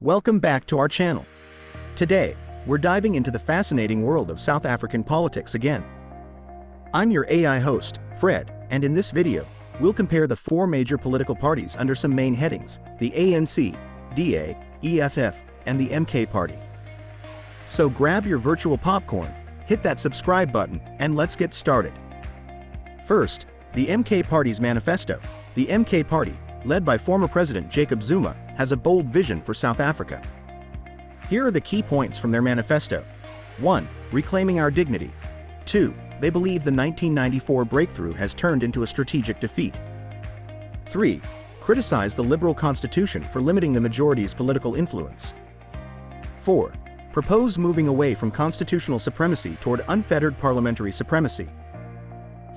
Welcome back to our channel. Today, we're diving into the fascinating world of South African politics again. I'm your AI host, Fred, and in this video, we'll compare the four major political parties under some main headings: the ANC, DA, EFF, and the MK party. So grab your virtual popcorn, hit that subscribe button, and let's get started. First, the MK party's manifesto. The MK party, led by former President Jacob Zuma, has a bold vision for South Africa. Here are the key points from their manifesto. 1. Reclaiming our dignity. 2. They believe the 1994 breakthrough has turned into a strategic defeat. 3. Criticize the liberal constitution for limiting the majority's political influence. 4. Propose moving away from constitutional supremacy toward unfettered parliamentary supremacy.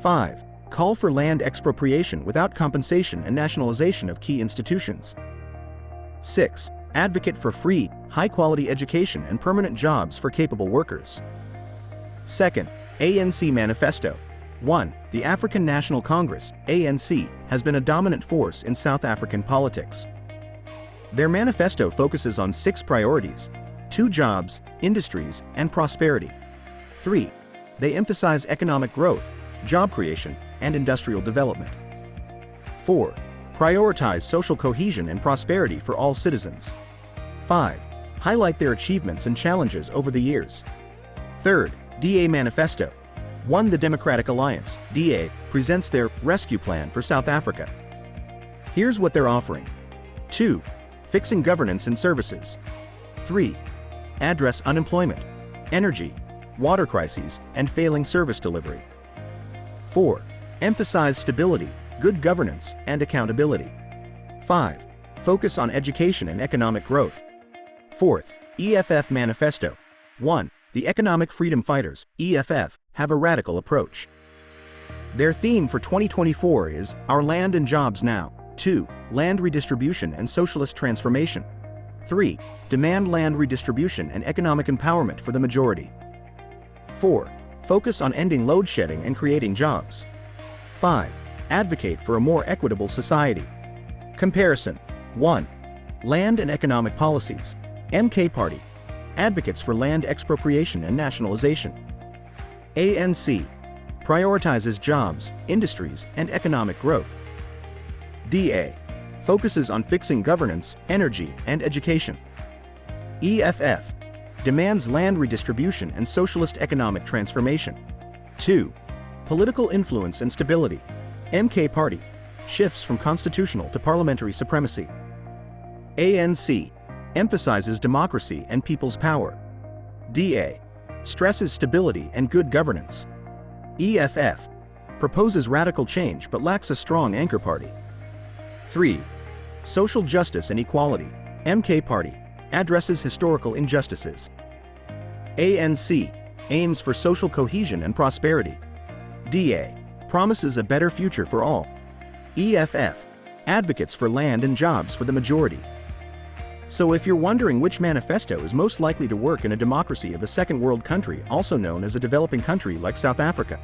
5. Call for land expropriation without compensation and nationalization of key institutions. 6. Advocate for free, high-quality education and permanent jobs for capable workers. 2nd, ANC Manifesto. 1. The African National Congress, ANC, has been a dominant force in South African politics. Their manifesto focuses on 6 priorities: 2 jobs, industries, and prosperity. 3. They emphasize economic growth, job creation, and industrial development. 4. Prioritize social cohesion and prosperity for all citizens. 5. Highlight their achievements and challenges over the years. 3rd, DA Manifesto. 1. The Democratic Alliance, DA, presents their rescue plan for South Africa. Here's what they're offering. 2. Fixing governance and services. 3. Address unemployment, energy, water crises, and failing service delivery. 4. Emphasize stability, good governance, and accountability. 5. Focus on education and economic growth. 4th, EFF Manifesto. 1. The Economic Freedom Fighters, EFF, have a radical approach. Their theme for 2024 is Our Land and Jobs Now. 2. Land redistribution and socialist transformation. 3. Demand land redistribution and economic empowerment for the majority. 4. Focus on ending load shedding and creating jobs. 5. Advocate for a more equitable society. Comparison. 1. Land and economic policies. MK Party advocates for land expropriation and nationalization. ANC prioritizes jobs, industries, and economic growth. DA focuses on fixing governance, energy, and education. EFF demands land redistribution and socialist economic transformation. 2. Political influence and stability. MK Party shifts from constitutional to parliamentary supremacy. ANC emphasizes democracy and people's power. DA stresses stability and good governance. EFF proposes radical change but lacks a strong anchor party. 3. Social justice and equality. MK Party addresses historical injustices. ANC aims for social cohesion and prosperity. DA promises a better future for all. EFF advocates for land and jobs for the majority. So if you're wondering which manifesto is most likely to work in a democracy of a second world country, also known as a developing country like South Africa,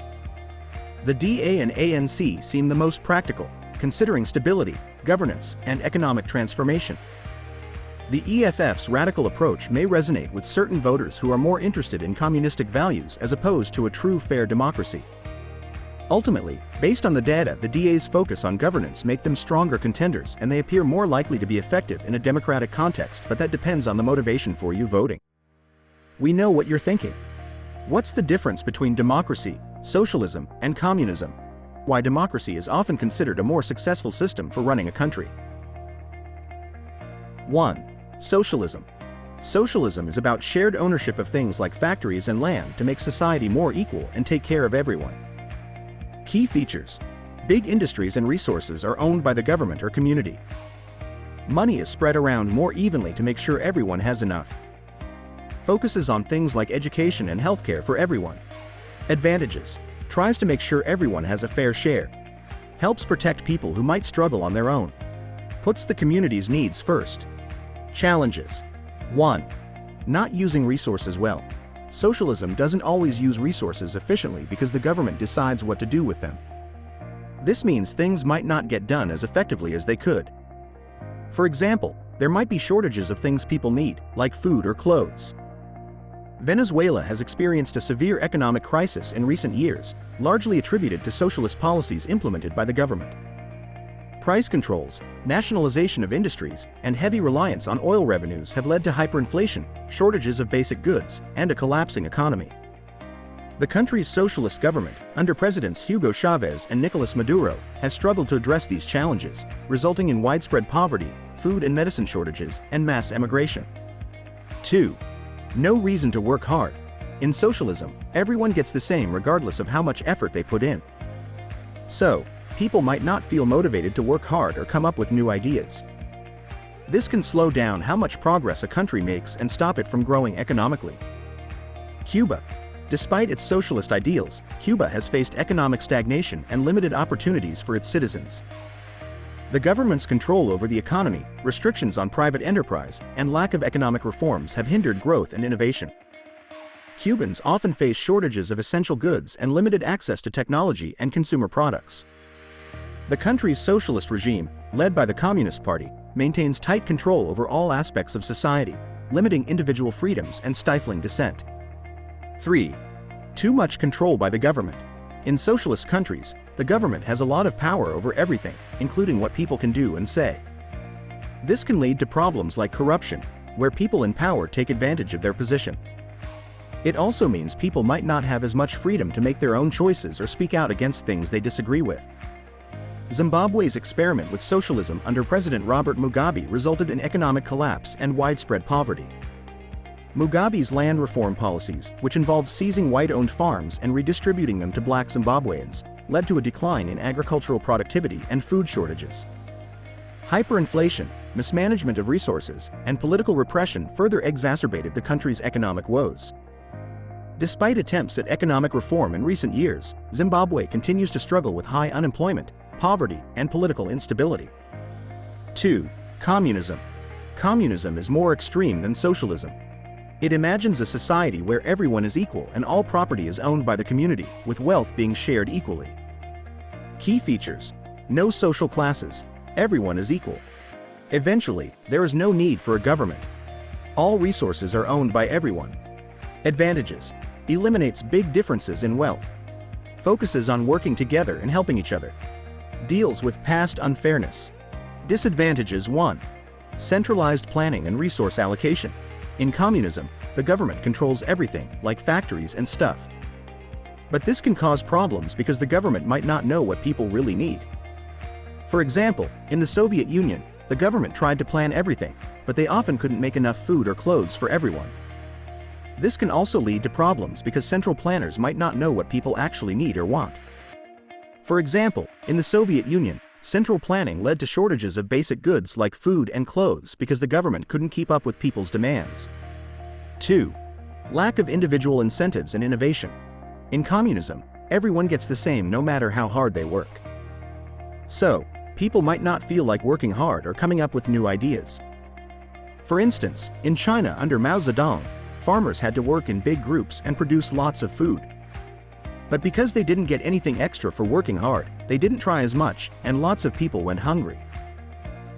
the DA and ANC seem the most practical, considering stability, governance, and economic transformation. The EFF's radical approach may resonate with certain voters who are more interested in communistic values as opposed to a true fair democracy. Ultimately, based on the data, the DA's focus on governance make them stronger contenders, and they appear more likely to be effective in a democratic context, but that depends on the motivation for you voting. We know what you're thinking. What's the difference between democracy, socialism, and communism? Why democracy is often considered a more successful system for running a country. 1. Socialism. Socialism is about shared ownership of things like factories and land to make society more equal and take care of everyone. Key features: big industries and resources are owned by the government or community. Money is spread around more evenly to make sure everyone has enough. Focuses on things like education and healthcare for everyone. Advantages: tries to make sure everyone has a fair share. Helps protect people who might struggle on their own. Puts the community's needs first. Challenges: 1. Not using resources well. Socialism doesn't always use resources efficiently because the government decides what to do with them. This means things might not get done as effectively as they could. For example, there might be shortages of things people need, like food or clothes. Venezuela has experienced a severe economic crisis in recent years, largely attributed to socialist policies implemented by the government. Price controls, nationalization of industries, and heavy reliance on oil revenues have led to hyperinflation, shortages of basic goods, and a collapsing economy. The country's socialist government, under Presidents Hugo Chavez and Nicolas Maduro, has struggled to address these challenges, resulting in widespread poverty, food and medicine shortages, and mass emigration. 2. No reason to work hard. In socialism, everyone gets the same regardless of how much effort they put in. So, people might not feel motivated to work hard or come up with new ideas. This can slow down how much progress a country makes and stop it from growing economically. Cuba. Despite its socialist ideals, Cuba has faced economic stagnation and limited opportunities for its citizens. The government's control over the economy, restrictions on private enterprise, and lack of economic reforms have hindered growth and innovation. Cubans often face shortages of essential goods and limited access to technology and consumer products. The country's socialist regime, led by the Communist Party, maintains tight control over all aspects of society, limiting individual freedoms and stifling dissent. 3. Too much control by the government. In socialist countries, the government has a lot of power over everything, including what people can do and say. This can lead to problems like corruption, where people in power take advantage of their position. It also means people might not have as much freedom to make their own choices or speak out against things they disagree with. Zimbabwe's experiment with socialism under President Robert Mugabe resulted in economic collapse and widespread poverty. Mugabe's land reform policies, which involved seizing white-owned farms and redistributing them to black Zimbabweans, led to a decline in agricultural productivity and food shortages. Hyperinflation, mismanagement of resources, and political repression further exacerbated the country's economic woes. Despite attempts at economic reform in recent years, Zimbabwe continues to struggle with high unemployment, poverty, and political instability. 2. Communism. Communism is more extreme than socialism. It imagines a society where everyone is equal and all property is owned by the community, with wealth being shared equally. Key features: no social classes, everyone is equal. Eventually, there is no need for a government. All resources are owned by everyone. Advantages: eliminates big differences in wealth. Focuses on working together and helping each other. Deals with past unfairness. Disadvantages: 1. Centralized planning and resource allocation. In communism, the government controls everything, like factories and stuff. But this can cause problems because the government might not know what people really need. For example, in the Soviet Union, the government tried to plan everything, but they often couldn't make enough food or clothes for everyone. This can also lead to problems because central planners might not know what people actually need or want. For example, in the Soviet Union, central planning led to shortages of basic goods like food and clothes because the government couldn't keep up with people's demands. 2. Lack of individual incentives and innovation. In communism, everyone gets the same no matter how hard they work. So, people might not feel like working hard or coming up with new ideas. For instance, in China under Mao Zedong, farmers had to work in big groups and produce lots of food. But because they didn't get anything extra for working hard, they didn't try as much, and lots of people went hungry.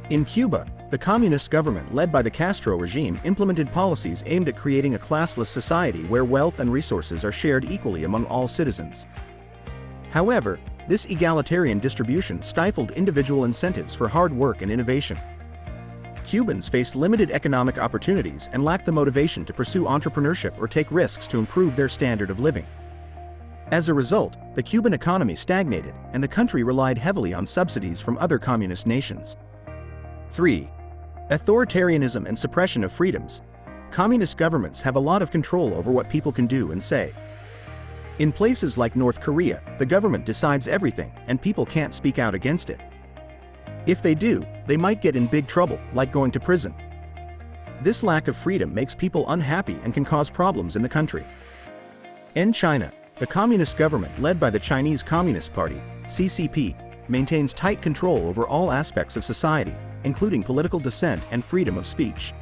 In Cuba, the communist government led by the Castro regime implemented policies aimed at creating a classless society where wealth and resources are shared equally among all citizens. However, this egalitarian distribution stifled individual incentives for hard work and innovation. Cubans faced limited economic opportunities and lacked the motivation to pursue entrepreneurship or take risks to improve their standard of living. As a result, the Cuban economy stagnated, and the country relied heavily on subsidies from other communist nations. 3. Authoritarianism and suppression of freedoms. Communist governments have a lot of control over what people can do and say. In places like North Korea, the government decides everything, and people can't speak out against it. If they do, they might get in big trouble, like going to prison. This lack of freedom makes people unhappy and can cause problems in the country. In China, the communist government led by the Chinese Communist Party, CCP, maintains tight control over all aspects of society, including political dissent and freedom of speech.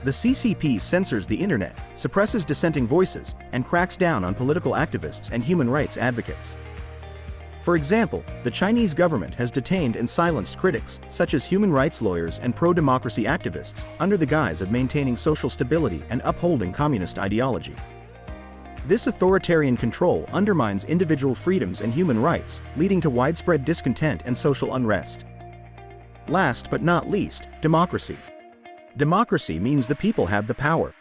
The CCP censors the internet, suppresses dissenting voices, and cracks down on political activists and human rights advocates. For example, the Chinese government has detained and silenced critics, such as human rights lawyers and pro-democracy activists, under the guise of maintaining social stability and upholding communist ideology. This authoritarian control undermines individual freedoms and human rights, leading to widespread discontent and social unrest. Last but not least, democracy. Democracy means the people have the power.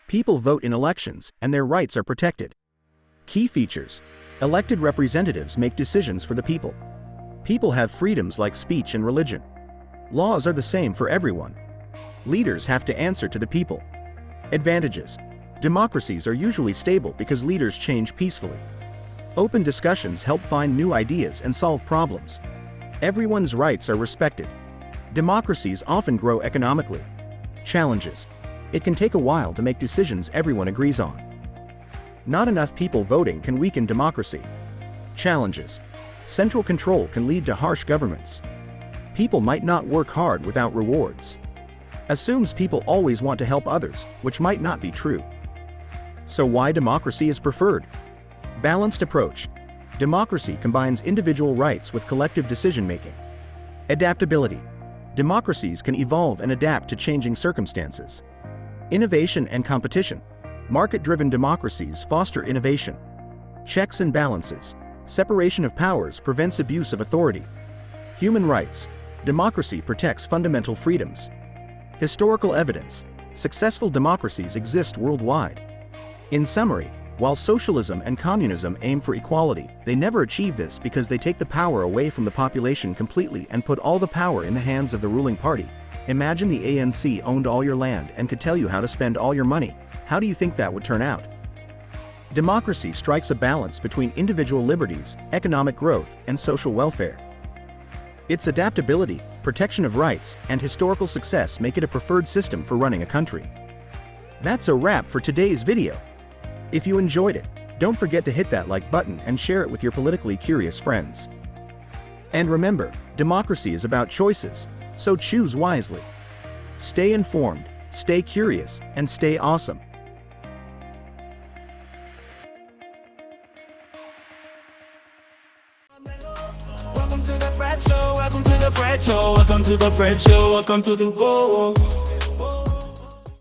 People vote in elections, and their rights are protected. Key features: elected representatives make decisions for the people. People have freedoms like speech and religion. Laws are the same for everyone. Leaders have to answer to the people. Advantages: democracies are usually stable because leaders change peacefully. Open discussions help find new ideas and solve problems. Everyone's rights are respected. Democracies often grow economically. Challenges: it can take a while to make decisions everyone agrees on. Not enough people voting can weaken democracy. Challenges: central control can lead to harsh governments. People might not work hard without rewards. Assumes people always want to help others, which might not be true. So why democracy is preferred? Balanced approach. Democracy combines individual rights with collective decision-making. Adaptability. Democracies can evolve and adapt to changing circumstances. Innovation and competition. Market-driven democracies foster innovation. Checks and balances. Separation of powers prevents abuse of authority. Human rights. Democracy protects fundamental freedoms. Historical evidence. Successful democracies exist worldwide. In summary, while socialism and communism aim for equality, they never achieve this because they take the power away from the population completely and put all the power in the hands of the ruling party. Imagine the ANC owned all your land and could tell you how to spend all your money. How do you think that would turn out? Democracy strikes a balance between individual liberties, economic growth, and social welfare. Its adaptability, protection of rights, and historical success make it a preferred system for running a country. That's a wrap for today's video. If you enjoyed it, don't forget to hit that like button and share it with your politically curious friends. And remember, democracy is about choices, so choose wisely. Stay informed, stay curious, and stay awesome. Welcome to the Fred Show, welcome to the Fred Show, welcome to the Fred Show, welcome to the Go.